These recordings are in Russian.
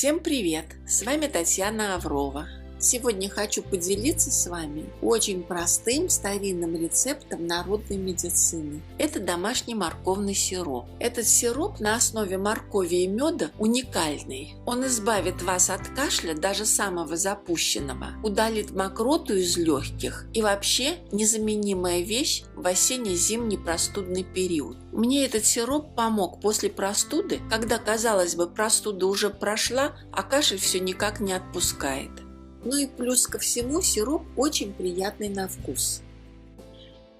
Всем привет! С вами Татьяна Аврова. Сегодня хочу поделиться с вами очень простым старинным рецептом народной медицины. Это домашний морковный сироп. Этот сироп на основе моркови и меда уникальный. Он избавит вас от кашля, даже самого запущенного, удалит мокроту из легких и вообще незаменимая вещь в осенне-зимний простудный период. Мне этот сироп помог после простуды, когда, казалось бы, простуда уже прошла, а кашель все никак не отпускает. Ну и плюс ко всему сироп очень приятный на вкус.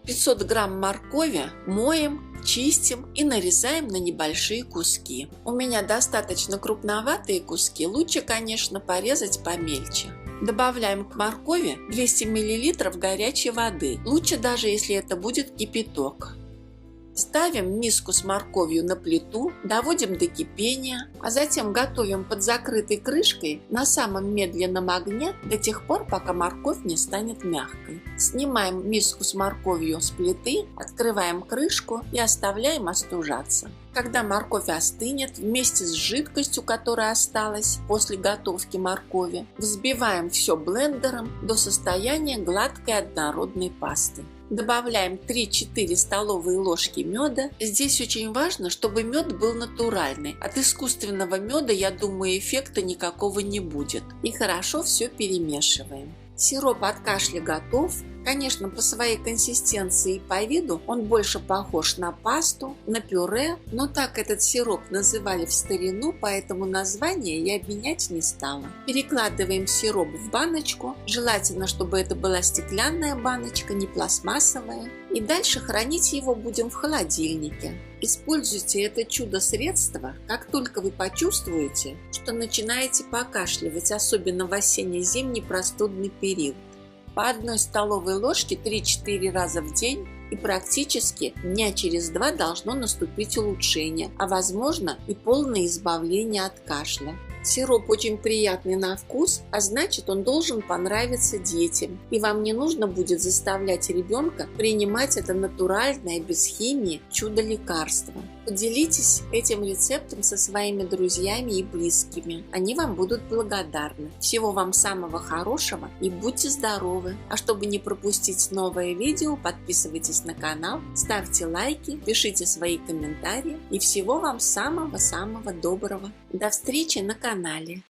500 грамм моркови моем, чистим и нарезаем на небольшие куски. У меня достаточно крупноватые куски, лучше, конечно, порезать помельче. Добавляем к моркови 200 мл горячей воды, лучше даже если это будет кипяток. Ставим миску с морковью на плиту, доводим до кипения, а затем готовим под закрытой крышкой на самом медленном огне до тех пор, пока морковь не станет мягкой. Снимаем миску с морковью с плиты, открываем крышку и оставляем остужаться. Когда морковь остынет, вместе с жидкостью, которая осталась после готовки моркови, взбиваем все блендером до состояния гладкой однородной пасты. Добавляем 3-4 столовые ложки меда. Здесь очень важно, чтобы мед был натуральный. От искусственного меда, я думаю, эффекта никакого не будет. И хорошо все перемешиваем. Сироп от кашля готов. Конечно, по своей консистенции и по виду он больше похож на пасту, на пюре, но так этот сироп называли в старину, поэтому название я менять не стала. Перекладываем сироп в баночку, желательно, чтобы это была стеклянная баночка, не пластмассовая, и дальше хранить его будем в холодильнике. Используйте это чудо-средство, как только вы почувствуете, что начинаете покашливать, особенно в осенне-зимний простудный период. По 1 столовой ложке 3-4 раза в день, и практически дня через 2 должно наступить улучшение, а возможно и полное избавление от кашля. Сироп очень приятный на вкус, а значит, он должен понравиться детям. И вам не нужно будет заставлять ребенка принимать это натуральное, без химии, чудо-лекарство. Поделитесь этим рецептом со своими друзьями и близкими. Они вам будут благодарны. Всего вам самого хорошего и будьте здоровы! А чтобы не пропустить новое видео, подписывайтесь на канал, ставьте лайки, пишите свои комментарии и всего вам самого-самого доброго. До встречи на канале!